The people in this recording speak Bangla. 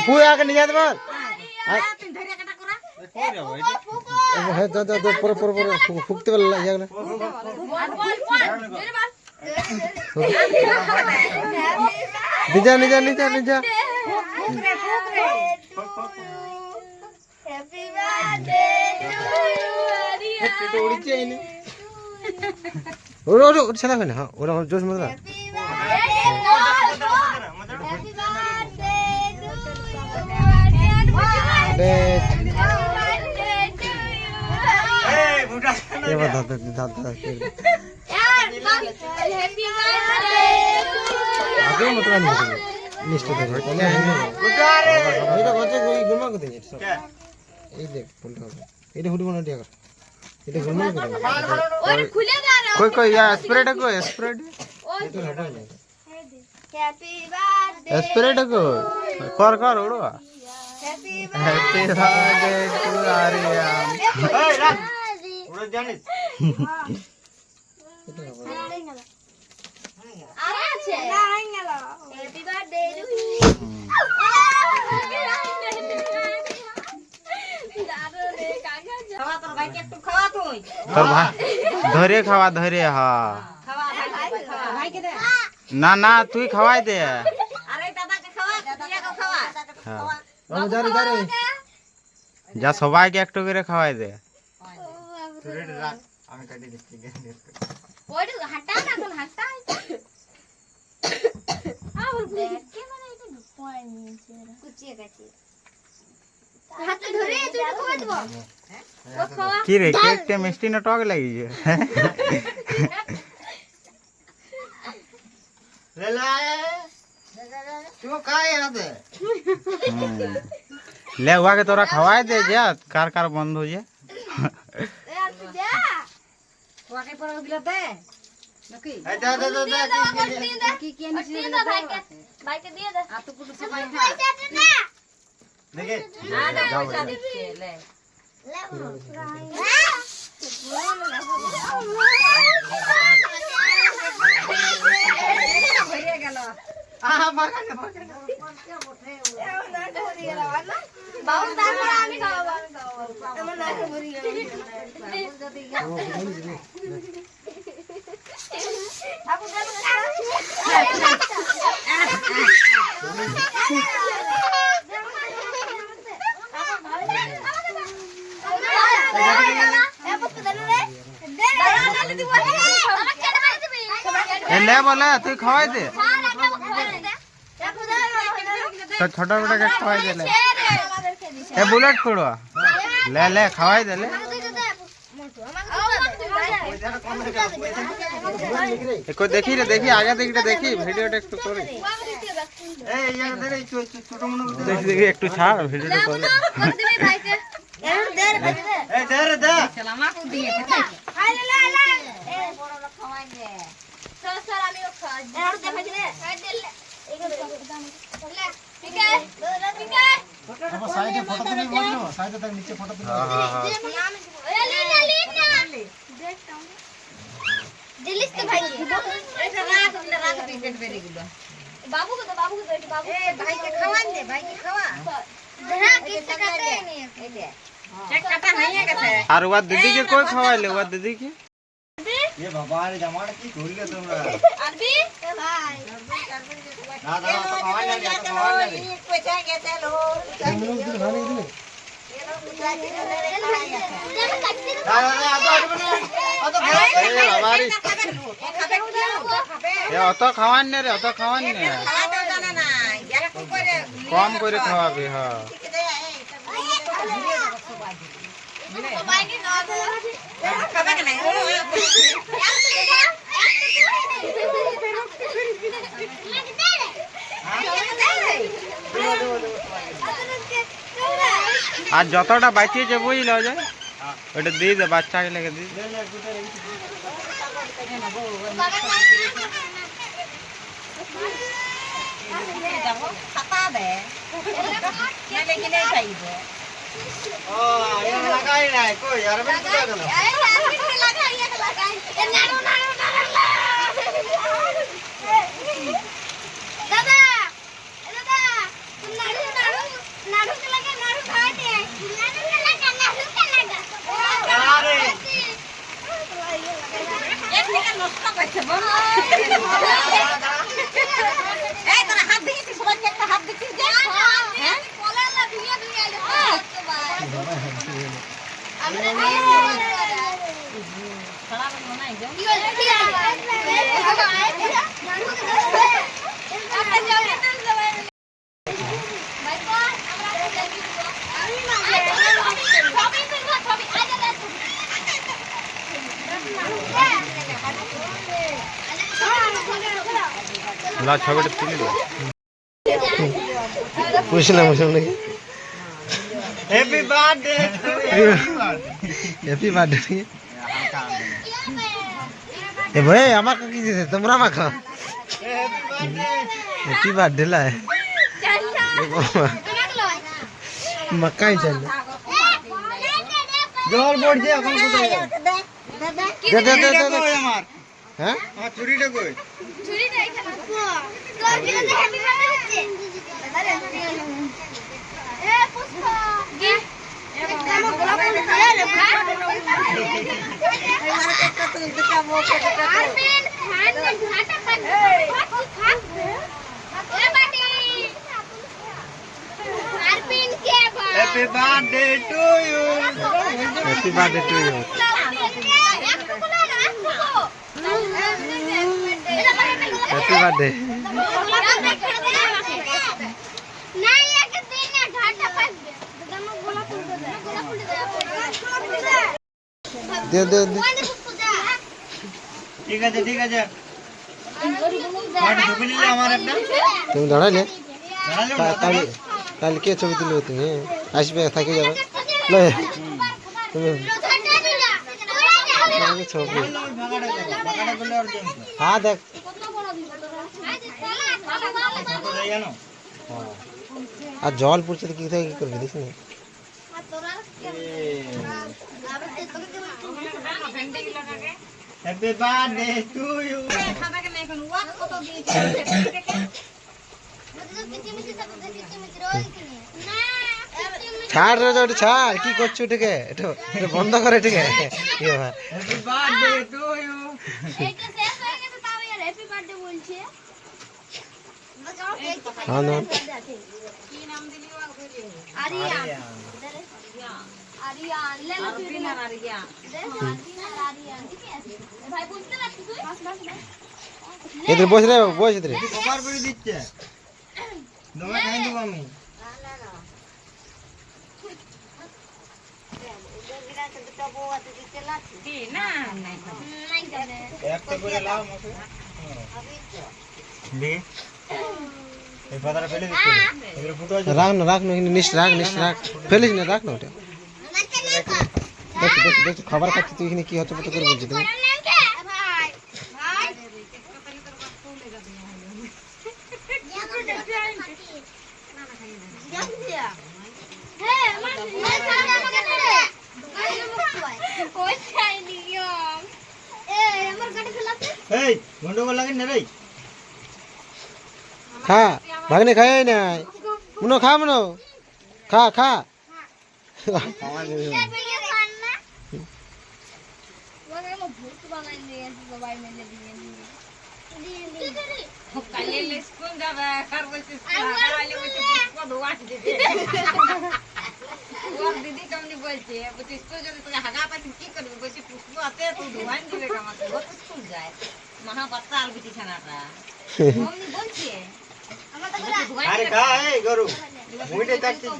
পুয়া के निजात बोल है तो पर फुकते वाला या ना निजा निजा निजा निजा हैप्पी बर्थडे टू उड़ी चाहिए ओरो चला है ना हां ओरा जोश मत ला हैप्पी बर्थडे ये बता दादा यार हैप्पी बर्थडे आगे मतलब नहीं निष्ठा तो है क्या है ये तो बच्चे कोई गुमा को देंगे सब ये देख पलटा ये हुडी बना दिया कर ये गुमा को देंगे और खुले जा रहा कोई या स्प्रेड को स्प्रेड ये तो हटा नहीं हैप्पी बर्थडे स्प्रेड को कर उड़ो happy happy birthday to Aryan ए रात उड़ जानिस আরে আছে না আইঙ্গালা হ্যাপি বার্থডে টু দাদু রে কাকা খাওয়া তোর ভাইকে একটু খাওয়া তুই তোর ভাই ধরে খাওয়া ধরে হ্যাঁ খাওয়া ভাইকে দে না না তুই খাওয়াই দে আরে দাদাকে খাওয়া দিয়াকে খাওয়া হ্যাঁ যা যা সবাইকে একটু করে খাওয়াই দে রেড রাত আমি কাটি দিচ্ছি ওইটা হাঁটা না কোন হাঁটা আর দেখে মানে এটা ঢুকাই নিয়েছে কুচিয়ে গেছে হাতে ধরে তুই খাওয়া দেব ও খাওয়া কি রে কেকটা মিষ্টি না টক লাগিছে ले ले तू काय यहाँ दे ले हुआ के तोरा खवाए दे जा कार बंद हो जाए यार तू जा वाके पर दिला दे नकी ए दे की नहीं दे भाई के दिए दे आ तू कुछ समय खा देखे ना पैसा दे ले भरिया गेल आ भागा बाबू दान पर आमी खावा एमन ना भरी गेल आपको ले बोले तू खवाए दे तो छोटा बड़ा के खवाए दे ले ए बुलेट छोड़वा ले खवाए दे ले कोई देखी रे देखी आगे देखी वीडियो टेक तो करे ए यार दे रे छोटो मनो देखी एकटू छाड़ वीडियो टेक करे ए दे रे दे सलामा को दिए हाय ले ले ए बड़ लोग खवाएंगे सर আমি খা আর দে ভাই দে হাই দে ले ठीक है अब साइड में फोटो नहीं बोल लो साइड तक नीचे फोटो हां हां ए ले दिलिस के भाई ऐसा रात टिकट पे रे गिलो बाबू को बाबू ए भाई के खवा दे भाई के खवा जरा किस काटे नहीं ले चेक काटा नहीं है कैसे और वा दीदी के कोई खवाए ले वा दीदी के ये बाबा रे जमाड़ की छोड़ के तुम अरबी भाई ना तो खवा ले तो खवा ले पूछेंगे चलो খাওয়ান নে রে অত খাওয়ান নে কম করে খাওয়াবি হ্যাঁ আর যতটা বাঁচিয়েছে বুঝলো যে ওটা দিয়ে দে বাচ্চাকে লেগে দিয়ে ओ ये वाला লাগাই নাই কই আর আমি কোথায় গেল না ছবিটা তুলে দাও বুঝলাম বুঝলাম নাকি হ্যাপি বার্থডে হ্যাপি বার্থডে এ ভাই আমাকে কি দিতে তোমরা আমাকে হ্যাপি বার্থডে লাই মক্কাই চল জল পড়ছে এখন কোথায় যাও দে দে দে দে কই আমার হ্যাঁ আমার চুরিটা কই happy birthday to you happy birthday to you happy birthday দে দে দে ঠিক আছে ঠিক আছে ঢুকে নিলে আমার একটা তুমি দাঁড়ালে দাঁড়ালে কালকে ছবি তুলবে তুমি আসবে থাকি যাবে লয় তুমি ছবি ফাঁকাটা করলে আর জমতো হ্যাঁ দেখ কত যাই জানো আর জল পড়ছে তো কি থেকে কি করবে দেখিস না হ্যাপি বার্থডে টু ইউ ছাড় রে ওটা ছাড় কি করছো এটাকে এটা বন্ধ করে এটাকে ইয়ে ভাই হ্যাপি বার্থডে টু ইউ হ্যাঁ না এদের বস রে বস এদের কভার করে দিচ্ছে দমে খাই দেব আমি একটা করে লাও মশে লে এই পাতাটা ফেলে দিচ্ছে এগুলো ফুটো আছে রাখ না নিচ রাখ ফেলিস না রাখ না ওটা দেখ খাবার খাচ্ছি তুই এখানে কি হচ্ছে পতো করে বলছি তুমি এই গন্ডগোল লাগে না রে খা ভাগনে খাই নাই মনো খা মনো খা খা দিদি কেমনি বলছে যদি তোকে হাগা পাচ্ছি কি করবি বলছি পুষ্প হাতে তুই ধোয়ান দিবে আমাকে স্কুল যায় মহা বাচ্চা আলবিটি ছানাটা বলছে আরে খা এই গরু মুইটা চাটছিস